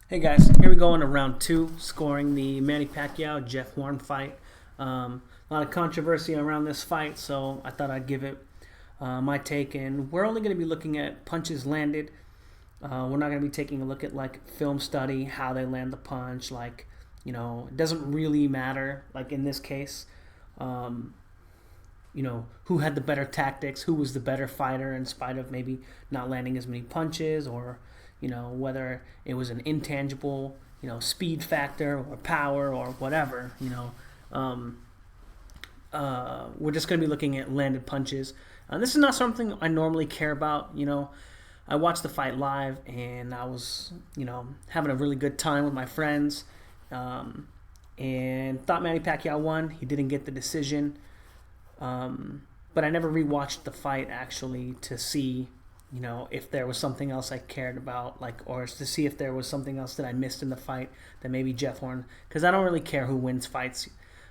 Hey guys, here we go into round two, scoring the Manny Pacquiao Jeff Horn fight. A lot of controversy around this fight, so I thought I'd give it my take. And we're only going to be looking at punches landed. We're not going to be taking a look at like film study, how they land the punch. Like, it doesn't really matter. Like in this case, who had the better tactics, who was the better fighter in spite of maybe not landing as many punches, or whether it was an intangible, speed factor or power or whatever. We're just going to be looking at landed punches. This is not something I normally care about. I watched the fight live and I was, having a really good time with my friends, and thought Manny Pacquiao won. He didn't get the decision. But I never rewatched the fight actually to see, if there was something else I cared about, or to see if there was something else that I missed in the fight that maybe Jeff Horn, because I don't really care who wins fights.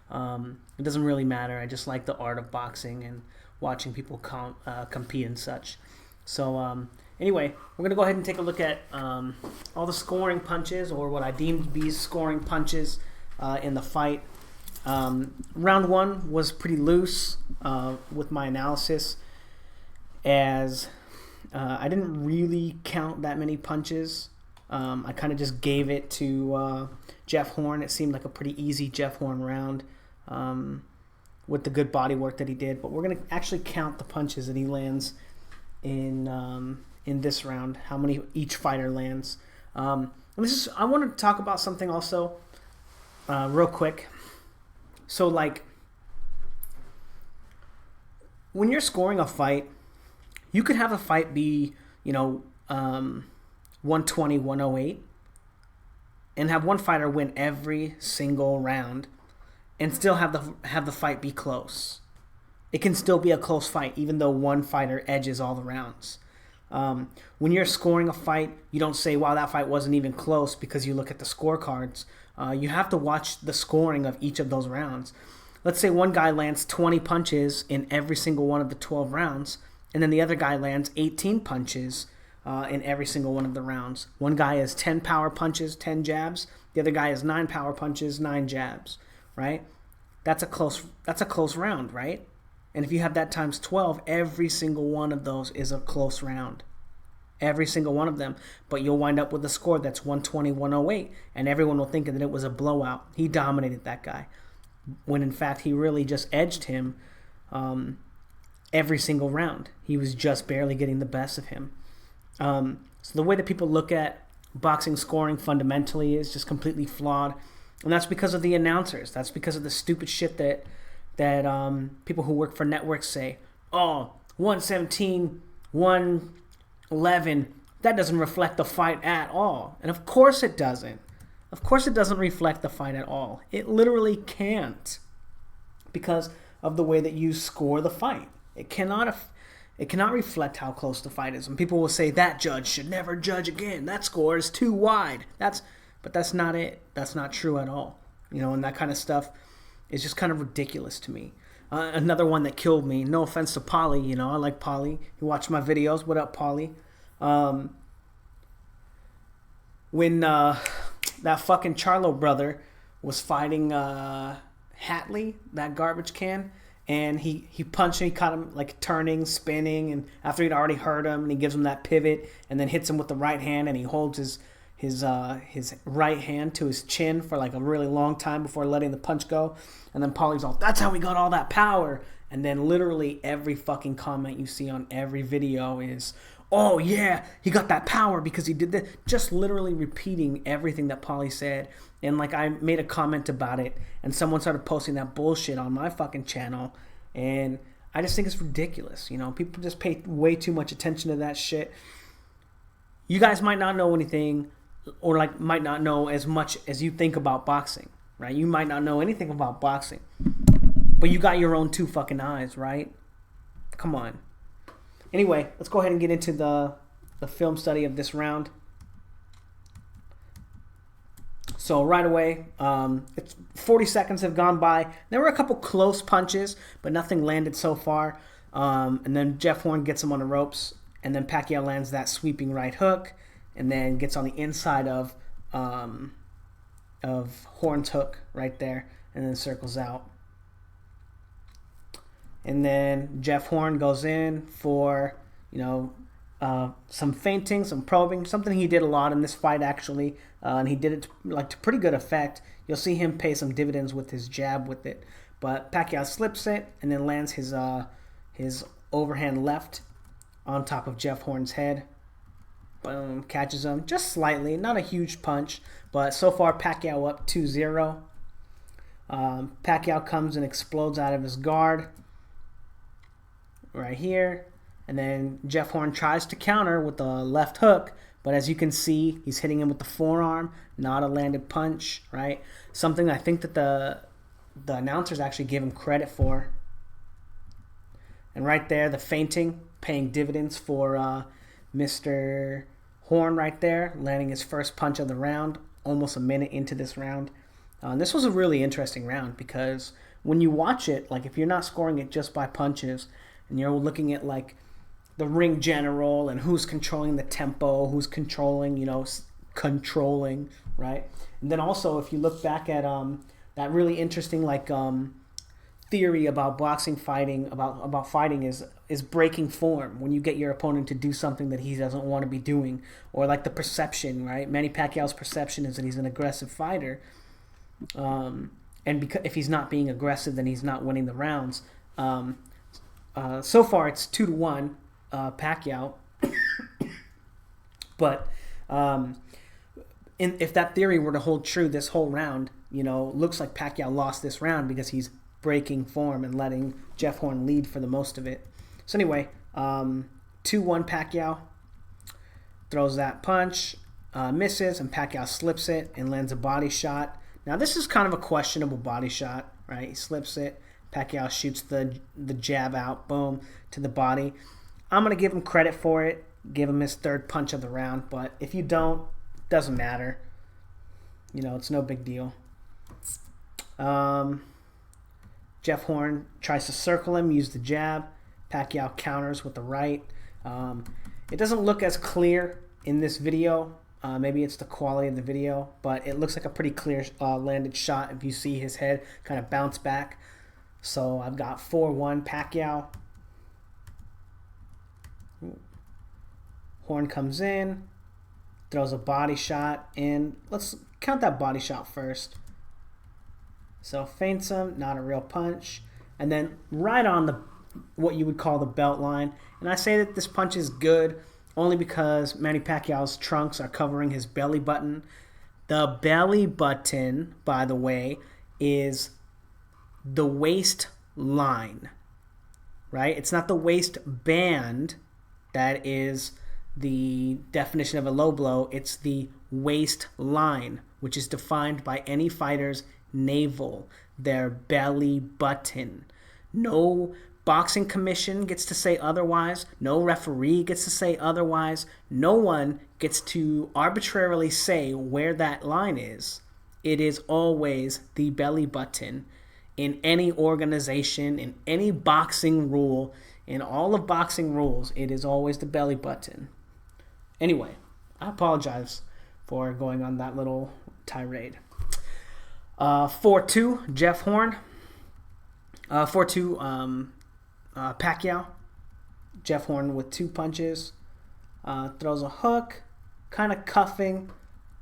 It doesn't really matter. I just like the art of boxing and watching people compete and such. So anyway, we're going to go ahead and take a look at all the scoring punches, or what I deemed to be scoring punches in the fight. Round one was pretty loose with my analysis, as I didn't really count that many punches. I kind of just gave it to Jeff Horn. It seemed like a pretty easy Jeff Horn round with the good body work that he did. But we're going to actually count the punches that he lands in this round, how many each fighter lands. I want to talk about something also real quick. So, when you're scoring a fight, you could have a fight be, 120, 108, and have one fighter win every single round and still have the fight be close. It can still be a close fight, even though one fighter edges all the rounds. When you're scoring a fight, you don't say, wow, that fight wasn't even close, because you look at the scorecards. You have to watch the scoring of each of those rounds. Let's say one guy lands 20 punches in every single one of the 12 rounds, and then the other guy lands 18 punches in every single one of the rounds. One guy has 10 power punches, 10 jabs. The other guy has 9 power punches, 9 jabs, right? That's a close round, right? And if you have that times 12, every single one of those is a close round. Every single one of them. But you'll wind up with a score that's 120, 108, and everyone will think that it was a blowout. He dominated that guy, when in fact he really just edged him every single round. He was just barely getting the best of him. So the way that people look at boxing scoring fundamentally is just completely flawed. And that's because of the announcers. That's because of the stupid shit that people who work for networks say. Oh, 117, 111, that doesn't reflect the fight at all. And of course it doesn't. Of course it doesn't reflect the fight at all. It literally can't, because of the way that you score the fight. It cannot reflect how close the fight is. And people will say, that judge should never judge again. That score is too wide. But that's not it. That's not true at all. And that kind of stuff is just kind of ridiculous to me. Another one that killed me, no offense to Polly, I like Polly. You watch my videos. What up, Polly? When that fucking Charlo brother was fighting Hatley, that garbage can, and he punched him, he caught him turning, spinning, and after he'd already hurt him, and he gives him that pivot and then hits him with the right hand, and he holds his right hand to his chin for a really long time before letting the punch go. And then Polly's all, that's how we got all that power. And then literally every fucking comment you see on every video is, oh yeah, he got that power because he did this. Just literally repeating everything that Polly said. And I made a comment about it, and someone started posting that bullshit on my fucking channel. And I just think it's ridiculous. People just pay way too much attention to that shit. You guys might not know anything, or might not know as much as you think about boxing, right? You might not know anything about boxing, but you got your own two fucking eyes, right? Come on. Anyway, let's go ahead and get into the film study of this round. So right away, 40 seconds have gone by. There were a couple close punches, but nothing landed so far. And then Jeff Horn gets him on the ropes, and then Pacquiao lands that sweeping right hook, and then gets on the inside of Horn's hook right there, and then circles out. And then Jeff Horn goes in for, some feinting, some probing, something he did a lot in this fight actually, and he did it to pretty good effect. You'll see him pay some dividends with his jab with it, but Pacquiao slips it and then lands his overhand left on top of Jeff Horn's head. Boom, catches him just slightly, not a huge punch, but so far Pacquiao up 2-0. Pacquiao comes and explodes out of his guard right here. And then Jeff Horn tries to counter with the left hook, but as you can see, he's hitting him with the forearm, not a landed punch, right? Something I think that the announcers actually give him credit for. And right there, the feinting, paying dividends for Mr. Horn right there, landing his first punch of the round, almost a minute into this round. This was a really interesting round because when you watch it, like if you're not scoring it just by punches, and you're looking at like the ring general and who's controlling the tempo, who's controlling, right? And then also if you look back at that really interesting theory about boxing fighting, about fighting is breaking form, when you get your opponent to do something that he doesn't want to be doing, or like the perception, right? Manny Pacquiao's perception is that he's an aggressive fighter, and because if he's not being aggressive, then he's not winning the rounds. So far it's 2-1 Pacquiao, but if that theory were to hold true this whole round, looks like Pacquiao lost this round because he's breaking form and letting Jeff Horn lead for the most of it. So anyway, 2-1 Pacquiao throws that punch, misses, and Pacquiao slips it and lands a body shot. Now this is kind of a questionable body shot, right? He slips it, Pacquiao shoots the jab out, boom, to the body. I'm going to give him credit for it, give him his third punch of the round, but if you don't, doesn't matter. It's no big deal. Jeff Horn tries to circle him, use the jab. Pacquiao counters with the right. It doesn't look as clear in this video. Maybe it's the quality of the video, but it looks like a pretty clear landed shot if you see his head kind of bounce back. So I've got 4-1 Pacquiao. Horn comes in, throws a body shot, and let's count that body shot first. So feints him, not a real punch, and then right on what you would call the belt line. And I say that this punch is good only because Manny Pacquiao's trunks are covering his belly button. The belly button, by the way, is the waist line, right? It's not the waistband that is the definition of a low blow. It's the waist line, which is defined by any fighter's navel, their belly button. No boxing commission gets to say otherwise. No referee gets to say otherwise. No one gets to arbitrarily say where that line is. It is always the belly button. In any organization, in any boxing rule, in all of boxing rules, it is always the belly button. Anyway, I apologize for going on that little tirade. 4-2, Jeff Horn. 4-2, Pacquiao. Jeff Horn with 2 punches. Throws a hook, kind of cuffing.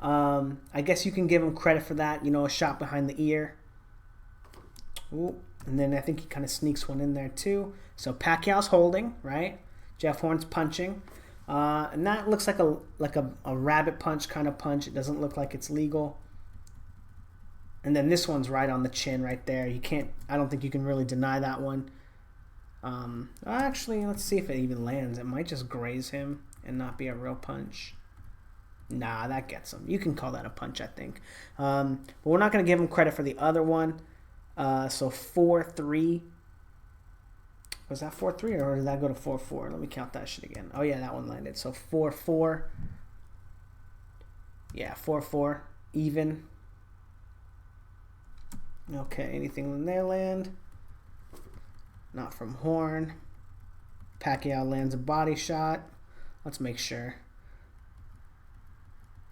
I guess you can give him credit for that, a shot behind the ear. Ooh, and then I think he kind of sneaks one in there too. So Pacquiao's holding, right? Jeff Horn's punching. And that looks like a rabbit punch kind of punch. It doesn't look like it's legal. And then this one's right on the chin right there. I don't think you can really deny that one. Actually, let's see if it even lands. It might just graze him and not be a real punch. Nah, that gets him. You can call that a punch, I think. But we're not going to give him credit for the other one. So 4-3. Was that 4-3 or did that go to 4-4? Let me count that shit again. Oh yeah, that one landed. So 4-4. Yeah, 4-4. Even. Okay, anything in there land? Not from Horn. Pacquiao lands a body shot. Let's make sure.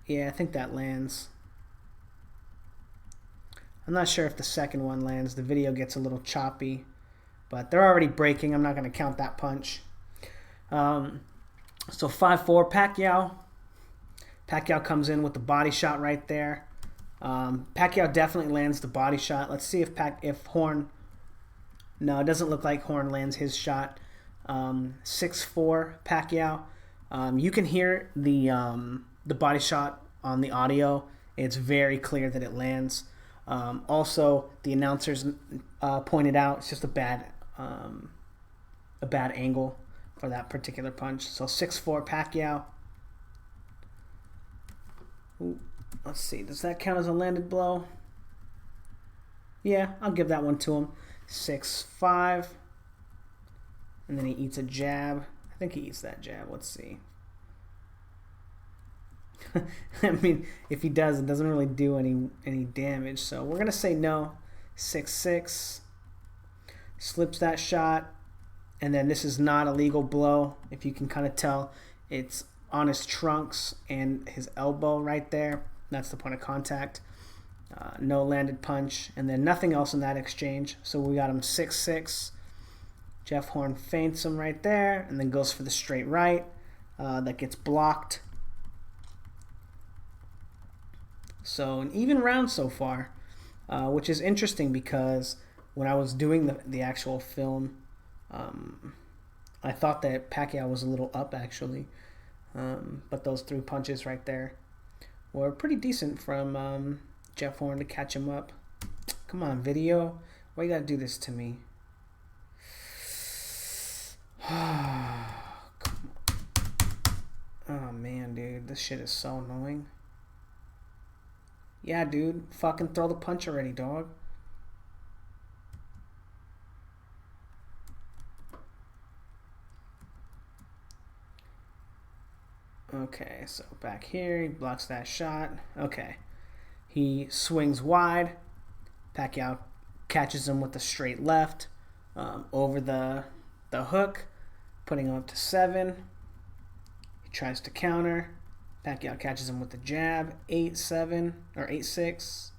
Yeah, I think that lands. I'm not sure if the second one lands. The video gets a little choppy, but they're already breaking. I'm not going to count that punch. So 5-4 Pacquiao. Pacquiao comes in with the body shot right there. Pacquiao definitely lands the body shot. Let's see if Horn... No, it doesn't look like Horn lands his shot. 6-4 Pacquiao. You can hear the body shot on the audio. It's very clear that it lands. Also, the announcers pointed out it's just a bad angle for that particular punch. So 6-4 Pacquiao. Ooh, let's see. Does that count as a landed blow? Yeah, I'll give that one to him. 6-5. And then he eats a jab. I think he eats that jab. Let's see. I mean, if he does, it doesn't really do any damage. So we're going to say no. 6-6. Slips that shot. And then this is not a legal blow. If you can kind of tell, it's on his trunks and his elbow right there. That's the point of contact. No landed punch. And then nothing else in that exchange. So we got him 6-6. Jeff Horn feints him right there and then goes for the straight right. That gets blocked. So an even round so far, which is interesting because when I was doing the actual film, I thought that Pacquiao was a little up actually. But those 3 punches right there were pretty decent from Jeff Horn to catch him up. Come on, video. Why you gotta do this to me? Come on. Oh man, dude, this shit is so annoying. Yeah, dude, fucking throw the punch already, dog. Okay, so back here, he blocks that shot. Okay, he swings wide. Pacquiao catches him with the straight left over the hook, putting him up to 7. He tries to counter. Pacquiao catches him with the jab, 8-7 or 8-6.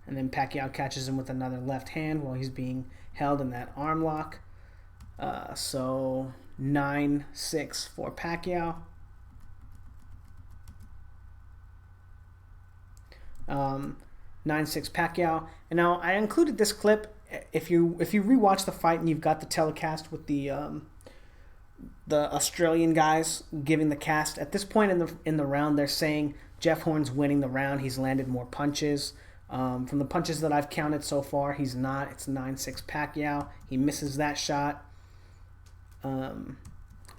And then Pacquiao catches him with another left hand while he's being held in that arm lock. So 9-6 for Pacquiao. 9-6 Pacquiao. And now I included this clip. If you rewatch the fight and you've got the telecast with the Australian guys giving the cast, at this point in the round, they're saying Jeff Horn's winning the round. He's landed more punches. From the punches that I've counted so far, he's not. It's 9-6 Pacquiao. He misses that shot. And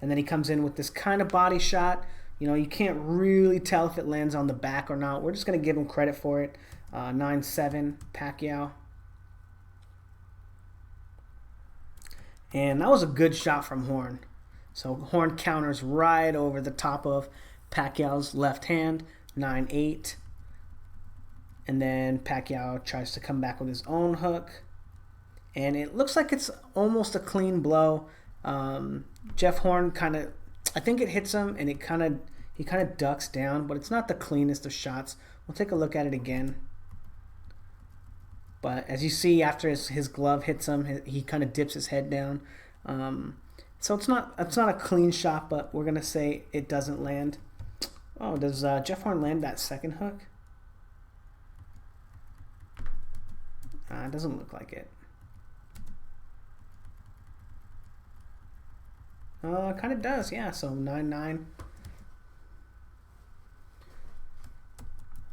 then he comes in with this kind of body shot. You know, you can't really tell if it lands on the back or not. We're just going to give him credit for it. 9-7 Pacquiao. And that was a good shot from Horn. So Horn counters right over the top of Pacquiao's left hand, 9-8. And then Pacquiao tries to come back with his own hook. And it looks like it's almost a clean blow. Jeff Horn kind of, I think it hits him and he kind of ducks down, but it's not the cleanest of shots. We'll take a look at it again. But as you see, after his glove hits him, he kind of dips his head down. So it's not a clean shot, but we're gonna say it doesn't land. Oh, does Jeff Horn land that second hook? It doesn't look like it. It kind of does, yeah. So 9-9.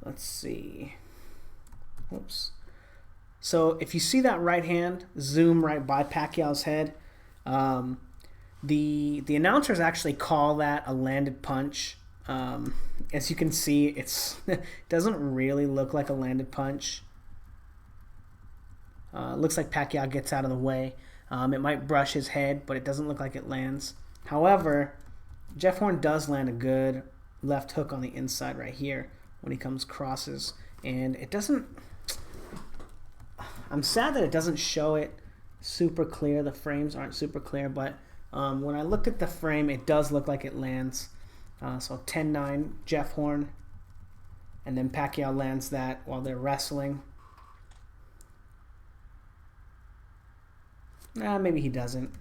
Let's see. Whoops. So if you see that right hand zoom right by Pacquiao's head, the announcers actually call that a landed punch. As you can see, it doesn't really look like a landed punch. Looks like Pacquiao gets out of the way. It might brush his head, but it doesn't look like it lands. However, Jeff Horn does land a good left hook on the inside right here when he comes crosses. And it doesn't... I'm sad that it doesn't show it super clear. The frames aren't super clear, but when I look at the frame, it does look like it lands. So 10-9, Jeff Horn. and then Pacquiao lands that while they're wrestling. Maybe he doesn't.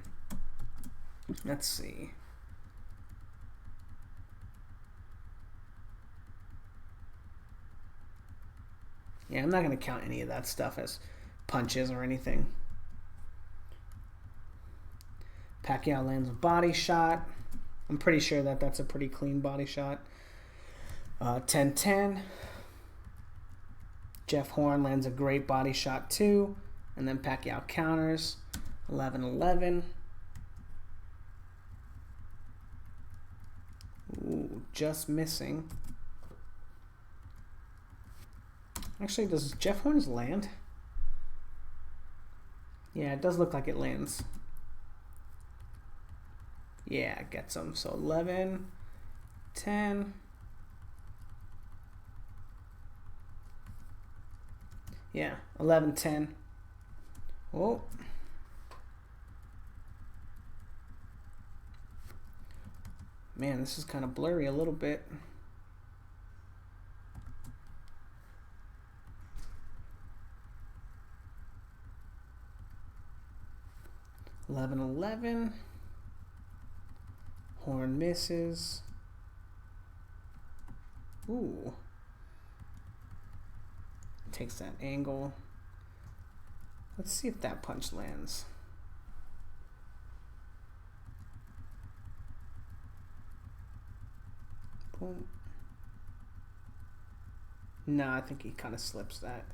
Let's see. Yeah, I'm not going to count any of that stuff as punches or anything. Pacquiao lands a body shot. I'm pretty sure that that's a pretty clean body shot. 10-10. Jeff Horn lands a great body shot too. And then Pacquiao counters. 11-11. Ooh, just missing. Actually, does Jeff Horn's land? Yeah, it does look like it lands. Yeah, it gets him. So 11, 10. Yeah, 11, 10. Oh. Man, this is kind of blurry a little bit. Eleven, 11. Horn misses. Ooh. Takes that angle. Let's see if that punch lands. Boom. No, I think he kind of slips that.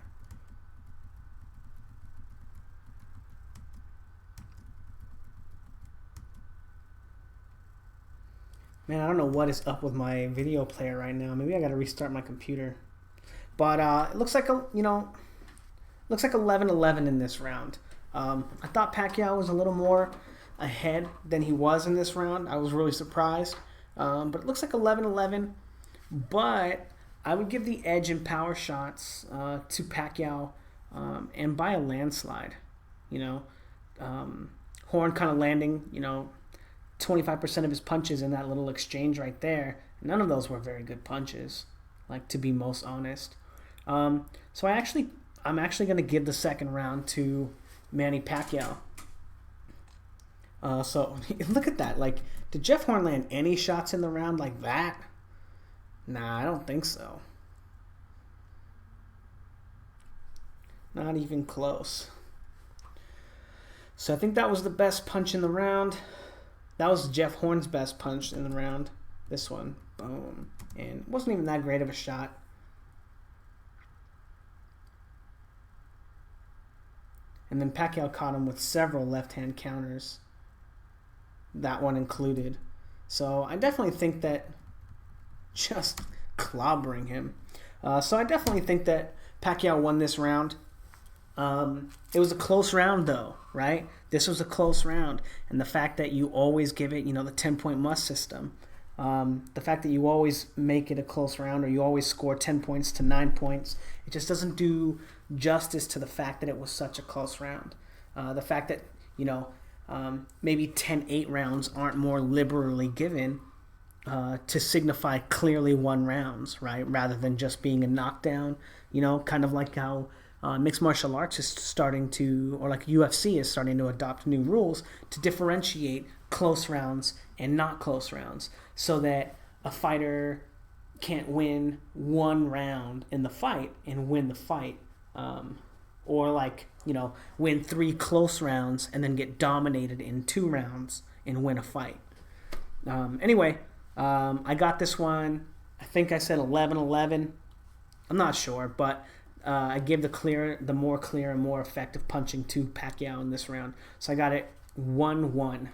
Man, I don't know what is up with my video player right now. Maybe I got to restart my computer. But it looks like looks like 11-11 in this round. I thought Pacquiao was a little more ahead than he was in this round. I was really surprised. But it looks like 11-11. But I would give the edge in power shots to Pacquiao, and by a landslide. Horn kind of landing, 25% of his punches in that little exchange right there. None of those were very good punches, like, to be most honest. So I'm actually going to give the second round to Manny Pacquiao. So look at that. Like, did Jeff Horn land any shots in the round like that? Nah, I don't think so. Not even close. So I think that was the best punch in the round. That was Jeff Horn's best punch in the round. This one. Boom. And it wasn't even that great of a shot. And then Pacquiao caught him with several left-hand counters. That one included. So I definitely think that just clobbering him. So I definitely think that Pacquiao won this round. It was a close round, though, right? This was a close round. And the fact that you always give it, the 10-point must system. The fact that you always make it a close round, or you always score 10 points to 9 points, it just doesn't do justice to the fact that it was such a close round. The fact that, maybe 10-8 rounds aren't more liberally given to signify clearly won rounds, right? Rather than just being a knockdown, kind of like how mixed martial arts is starting to, or like UFC is starting to adopt new rules to differentiate close rounds and not close rounds, so that a fighter can't win one round in the fight and win the fight, or win 3 close rounds and then get dominated in 2 rounds and win a fight. Anyway, I got this one. I think I said 11-11. I'm not sure, but I gave the more clear and more effective punching to Pacquiao in this round. So I got it 1-1.